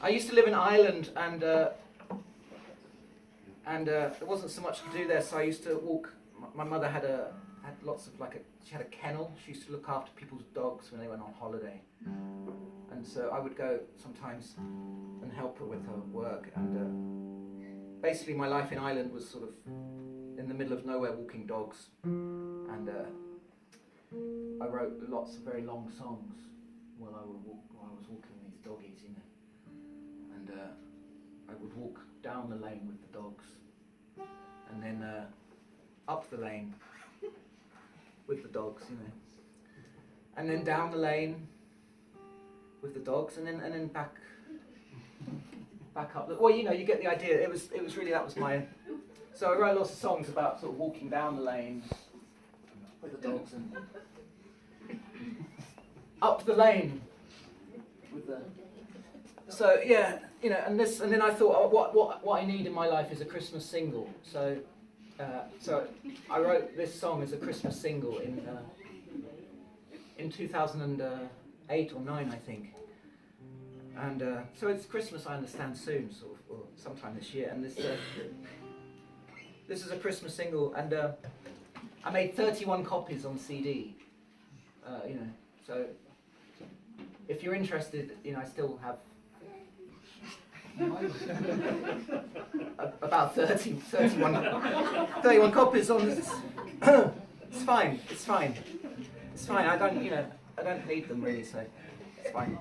I used to live in Ireland, and there wasn't so much to do there, so I used to walk. My mother had lots of she had a kennel. She used to look after people's dogs when they went on holiday, and so I would go sometimes and help her with her work. And basically, my life in Ireland was sort of in the middle of nowhere, walking dogs, and I wrote lots of very long songs while I was walking these doggies, you know, and I would walk down the lane with the dogs, and then up the lane with the dogs, you know, and then down the lane with the dogs, and then back up. Well, you know, you get the idea. It was really, that was my. So I wrote lots of songs about sort of walking down the lane with the dogs and up the lane with the. So yeah, you know, and then I thought, oh, what I need in my life is a Christmas single. So I wrote this song as a Christmas single in 2008 or 9, I think. And so it's Christmas, I understand, soon, sort of, or sometime this year. And this is a Christmas single, and I made 31 copies on CD. You know, so if you're interested, you know, I still have about 31 copies on this. It's fine. I don't need them really, so it's fine.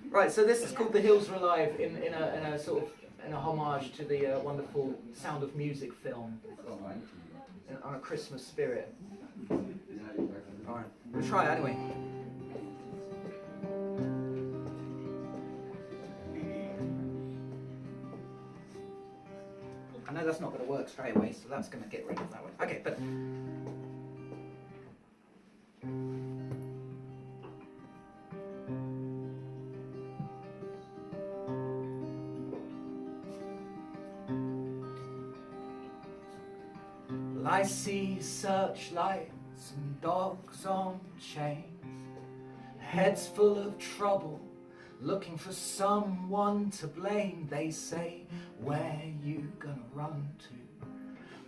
Right, so this is called The Hills Are Alive in a sort of in a homage to the wonderful Sound of Music film on a Christmas spirit. All right, we'll try it anyway. I know that's not going to work straight away, so that's going to get rid of that way. Okay, but. I see searchlights and dogs on chains, heads full of trouble, looking for someone to blame. They say, where you gonna run to?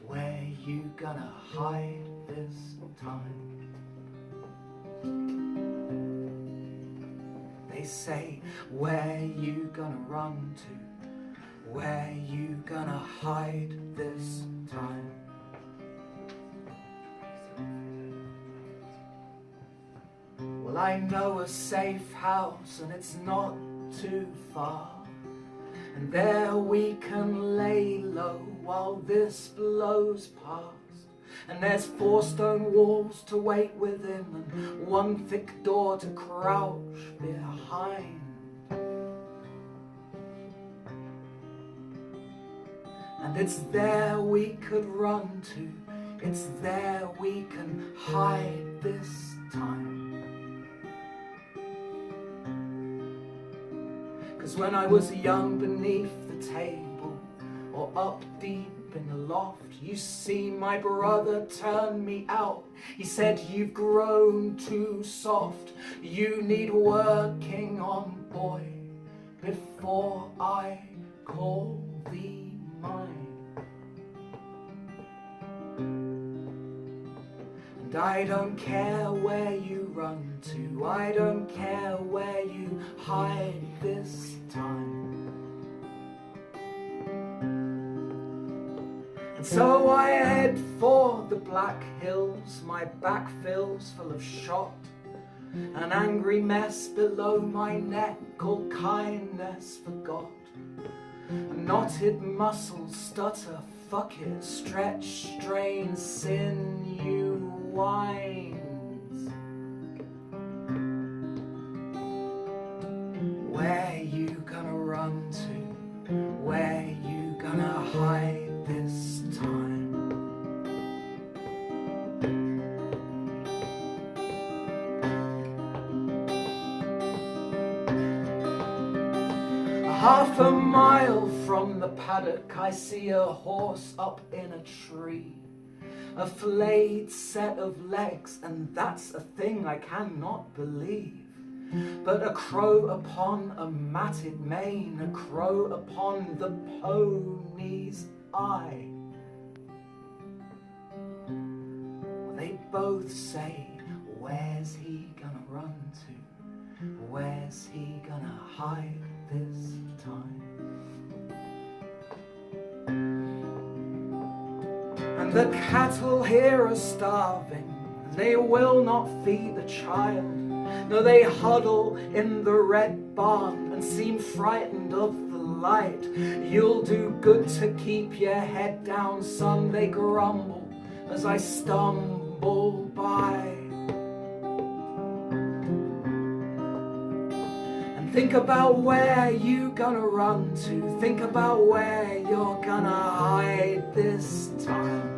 Where you gonna hide this time? They say, where you gonna run to? Where you gonna hide this time? Well, I know a safe house and it's not too far, and there we can lay low while this blows past. And there's 4 stone walls to wait within and 1 thick door to crouch behind. And it's there we could run to, it's there we can hide this time. 'Cause when I was young beneath the table or up deep in the loft, you see my brother turned me out. He said, you've grown too soft, you need working on, boy, before I call thee mine. And I don't care where you run to, I don't care where you hide this time. And so I head for the Black Hills, my back fills full of shot, an angry mess below my neck called kindness forgot. Knotted muscles stutter, fuck it, stretch, strain, sinew winds. Where you gonna run to? Where you gonna hide this time? Half a mile from the paddock, I see a horse up in a tree, a flayed set of legs, and that's a thing I cannot believe. but a crow upon a matted mane, a crow upon the pony's eye. Well, they both say, where's he gonna run to? Where's he gonna hide this time? And the cattle here are starving, they will not feed the child. No, they huddle in the red barn and seem frightened of the light. You'll do good to keep your head down, son, they grumble as I stumble by. And think about where you gonna run to, think about where you're gonna hide this time.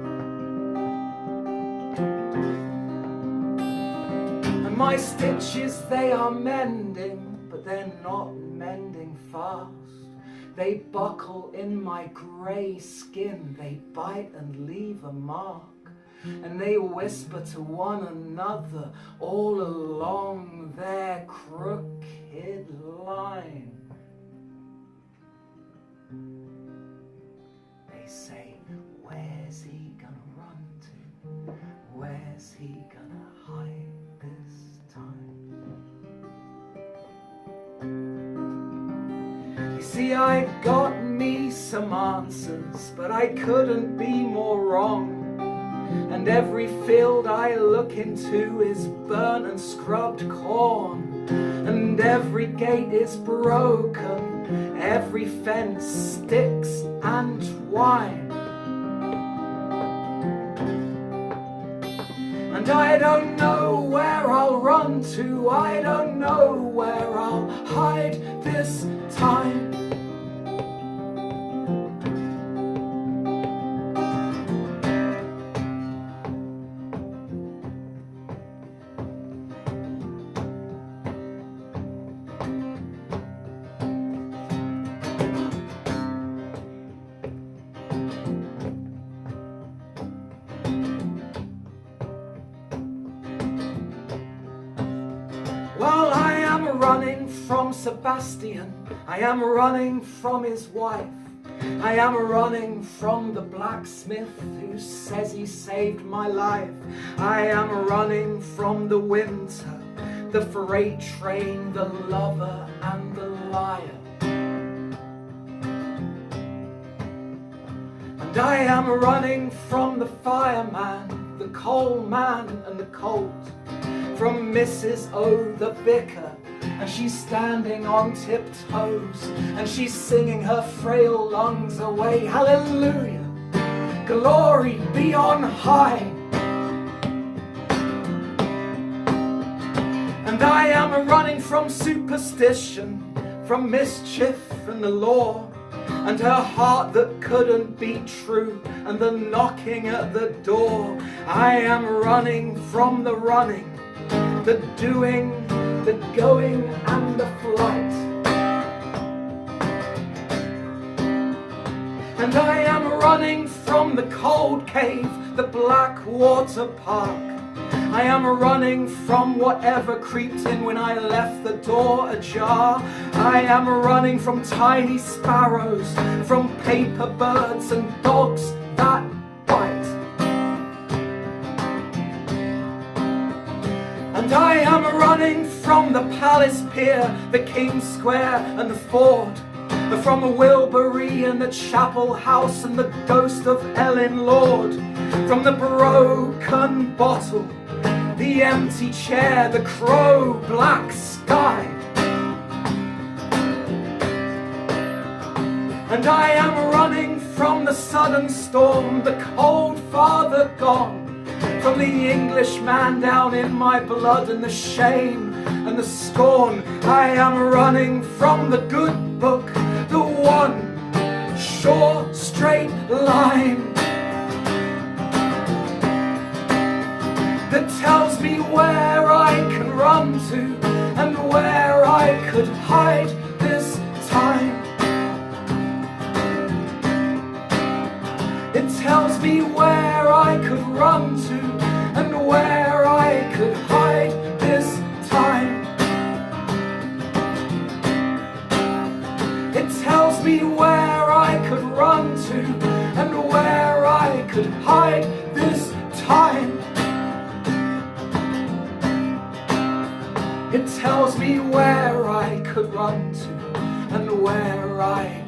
My stitches, they are mending, but they're not mending fast. They buckle in my grey skin, they bite and leave a mark. And they whisper to one another all along their crooked line. They say, where's he gonna run to? Where's he gonna hide this time? You see, I got me some answers, but I couldn't be more wrong. And every field I look into is burnt and scrubbed corn, and every gate is broken, every fence sticks and twine. And I don't know where I'll run to, I don't know where I'll hide this time. Well, I am running from Sebastian, I am running from his wife, I am running from the blacksmith who says he saved my life. I am running from the winter, the freight train, the lover and the liar. And I am running from the fireman, the coal man and the colt, from Mrs. O the vicar, and she's standing on tiptoes, and she's singing her frail lungs away. Hallelujah, glory be on high. And I am running from superstition, from mischief and the law, and her heart that couldn't be true, and the knocking at the door. I am running from the running, the doing, the going and the flight. And I am running from the cold cave, the black water park. I am running from whatever creeped in when I left the door ajar. I am running from tiny sparrows, from paper birds and dogs that bite. And I am running from the palace pier, the King's Square and the Ford, from Wilbury and the chapel house and the ghost of Ellen Lord, from the broken bottle, the empty chair, the crow black sky. And I am running from the sudden storm, the cold father gone, from the Englishman down in my blood and the shame and the scorn. I am running from the good book, the one sure straight line that tells me where I can run to and where I could hide this time. It tells me where I could run to and where I could hide this time. me where I could run to and where I could hide this time. It tells me where I could run to and where I